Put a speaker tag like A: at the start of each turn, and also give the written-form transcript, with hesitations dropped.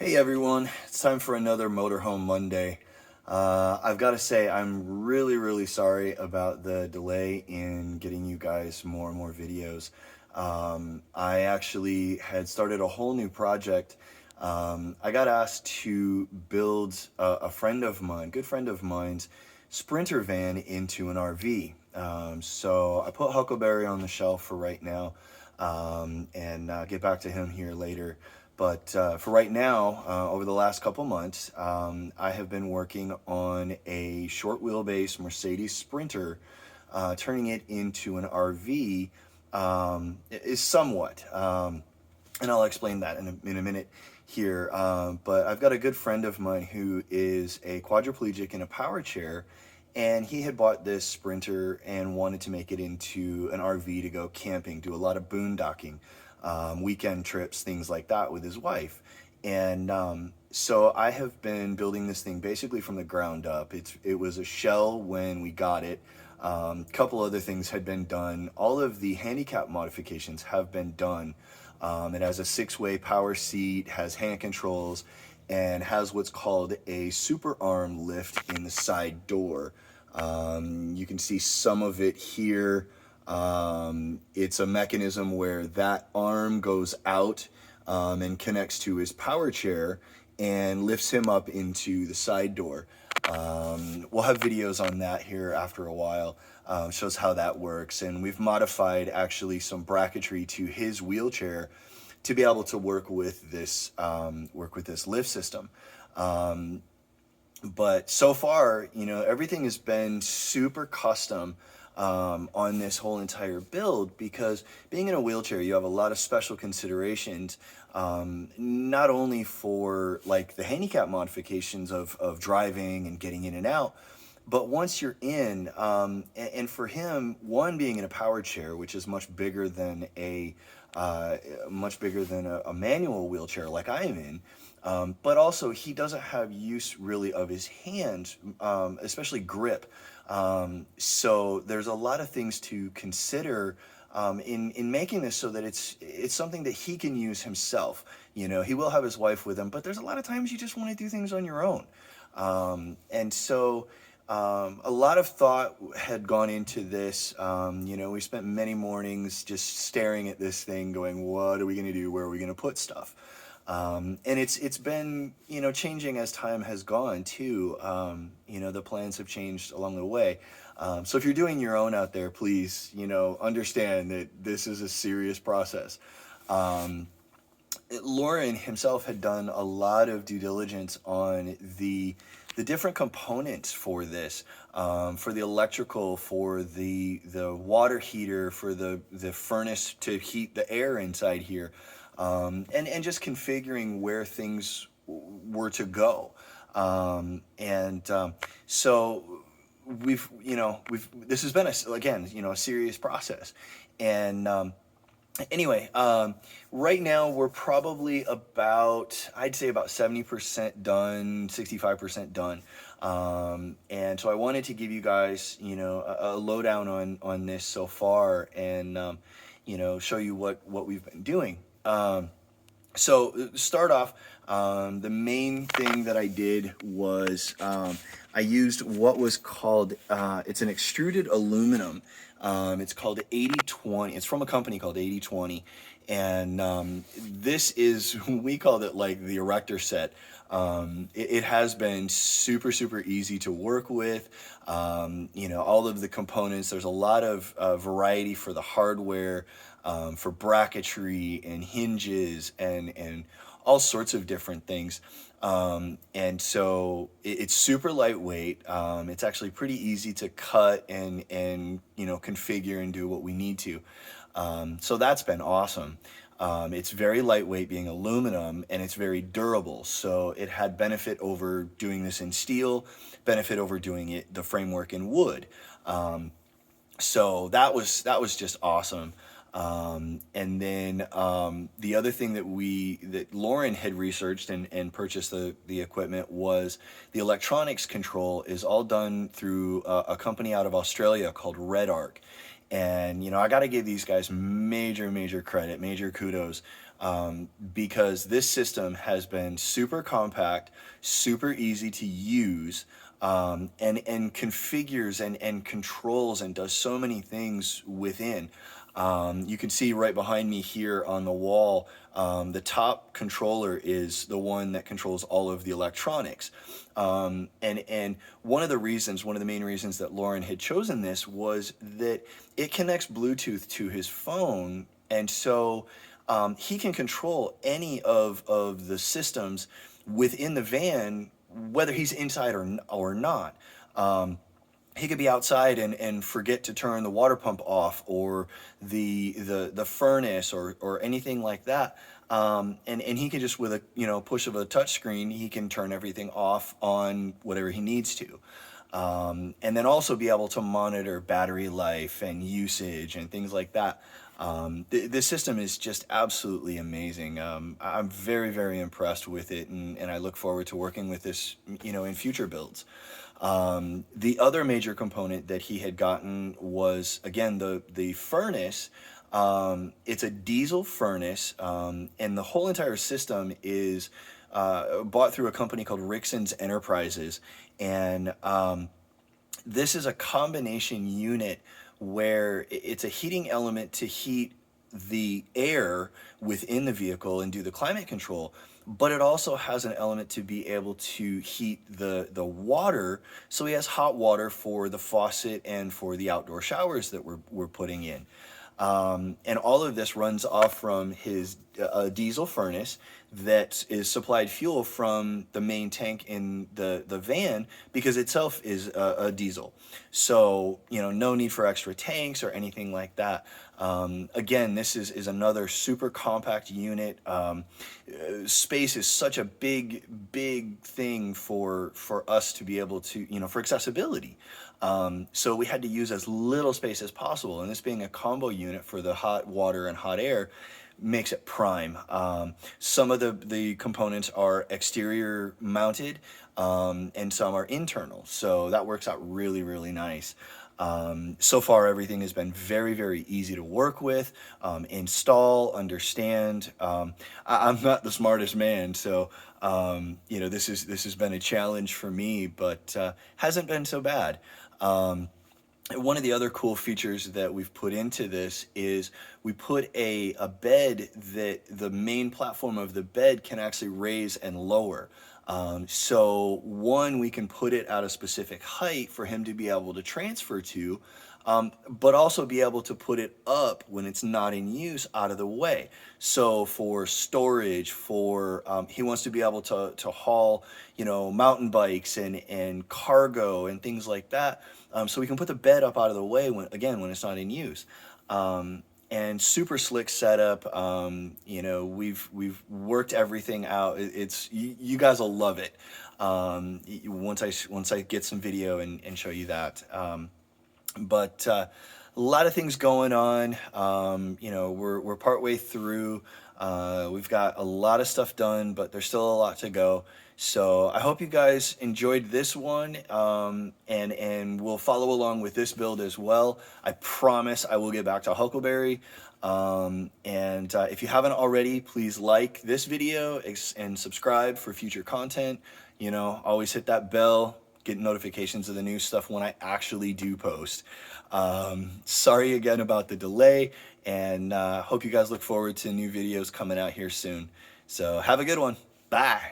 A: Hey everyone, it's time for another Motorhome Monday. I've got to say, I'm really sorry about the delay in getting you guys more and more videos. I actually had started a whole new project. I got asked to build a friend of mine, good friend of mine's, Sprinter van into an RV. So I put Huckleberry on the shelf for right now, and get back to him here later. But for right now, over the last couple months, I have been working on a short wheelbase Mercedes Sprinter. Turning it into an RV is somewhat, and I'll explain that in a minute here. But I've got a good friend of mine who is a quadriplegic in a power chair, and he had bought this Sprinter and wanted to make it into an RV to go camping, do a lot of boondocking, weekend trips, things like that with his wife. And so I have been building this thing basically from the ground up. It was a shell when we got it. Couple other things had been done. All of the handicap modifications have been done. It has a 6-way power seat, has hand controls, and has what's called a super arm lift in the side door. You can see some of it here. It's a mechanism where that arm goes out and connects to his power chair and lifts him up into the side door. We'll have videos on that here after a while. Shows how that works, and we've modified actually some bracketry to his wheelchair to be able to work with this lift system. But so far, everything has been super custom on this whole entire build, because being in a wheelchair, you have a lot of special considerations, not only for like the handicap modifications of driving and getting in and out, but once you're in, and for him, one, being in a power chair, which is much bigger than a manual wheelchair like I am in, but also he doesn't have use really of his hands, especially grip. So there's a lot of things to consider in making this so that it's something that he can use himself. He will have his wife with him, but there's a lot of times you just want to do things on your own. And so a lot of thought had gone into this. We spent many mornings just staring at this thing going, what are we going to do? Where are we going to put stuff? And it's been, changing as time has gone too. The plans have changed along the way. So if you're doing your own out there, please, understand that this is a serious process. Lauren himself had done a lot of due diligence on the different components for this, for the electrical, for the water heater, for the furnace to heat the air inside here, and just configuring where things were to go. So this has been a serious process. And anyway, right now we're probably I'd say about 70% done, 65% done. And so I wanted to give you guys, a lowdown on this so far, and, show you what we've been doing. So start off, the main thing that I did was I used what was called, it's an extruded aluminum. It's called 80/20. It's from a company called 80/20. And this is, we called it like the erector set. It has been super easy to work with. All of the components, there's a lot of variety for the hardware, for bracketry and hinges and all sorts of different things. And so it's super lightweight. It's actually pretty easy to cut and configure and do what we need to. So that's been awesome. It's very lightweight, being aluminum, and it's very durable. So it had benefit over doing this in steel, benefit over doing the framework in wood. So that was just awesome. And then the other thing that Lauren had researched and purchased the equipment was the electronics control is all done through a company out of Australia called RedArc. And I got to give these guys major credit, major kudos. because this system has been super compact, super easy to use, and configures and controls and does so many things within. You can see right behind me here on the wall, the top controller is the one that controls all of the electronics. And one of the main reasons that Lauren had chosen this was that it connects Bluetooth to his phone, and so he can control any of the systems within the van, whether he's inside or not. He could be outside and forget to turn the water pump off, or the furnace, or anything like that. And he can just, with a push of a touch screen, he can turn everything off on whatever he needs to. And then also be able to monitor battery life and usage and things like that. This system is just absolutely amazing. I'm very, very impressed with it, and I look forward to working with this, in future builds. The other major component that he had gotten was, again, the furnace. It's a diesel furnace, and the whole entire system is bought through a company called Rixon's Enterprises. And this is a combination unit where it's a heating element to heat the air within the vehicle and do the climate control, but it also has an element to be able to heat the water. So he has hot water for the faucet and for the outdoor showers that we're putting in. And all of this runs off from his diesel furnace that is supplied fuel from the main tank in the van, because itself is a diesel. So, no need for extra tanks or anything like that. Again, this is another super compact unit. Space is such a big thing for us to be able to, for accessibility. So we had to use as little space as possible, and this being a combo unit for the hot water and hot air makes it prime. Some of the components are exterior mounted, and some are internal, so that works out really, really nice. So far, everything has been very, very easy to work with, install, understand. I'm not the smartest man, so this has been a challenge for me, but hasn't been so bad. One of the other cool features that we've put into this is we put a bed that the main platform of the bed can actually raise and lower. So one, we can put it at a specific height for him to be able to transfer to, but also be able to put it up when it's not in use, out of the way. So for storage, he wants to be able to haul, mountain bikes and cargo and things like that. So we can put the bed up out of the way when it's not in use. And super slick setup. We've worked everything out. It's you guys will love it once I get some video and show you that. But a lot of things going on. We're partway through. We've got a lot of stuff done, but there's still a lot to go. So I hope you guys enjoyed this one, and we'll follow along with this build as well. I promise I will get back to Huckleberry. And if you haven't already, please like this video and subscribe for future content. Always hit that bell, get notifications of the new stuff when I actually do post. Sorry again about the delay, and hope you guys look forward to new videos coming out here soon. So have a good one. Bye.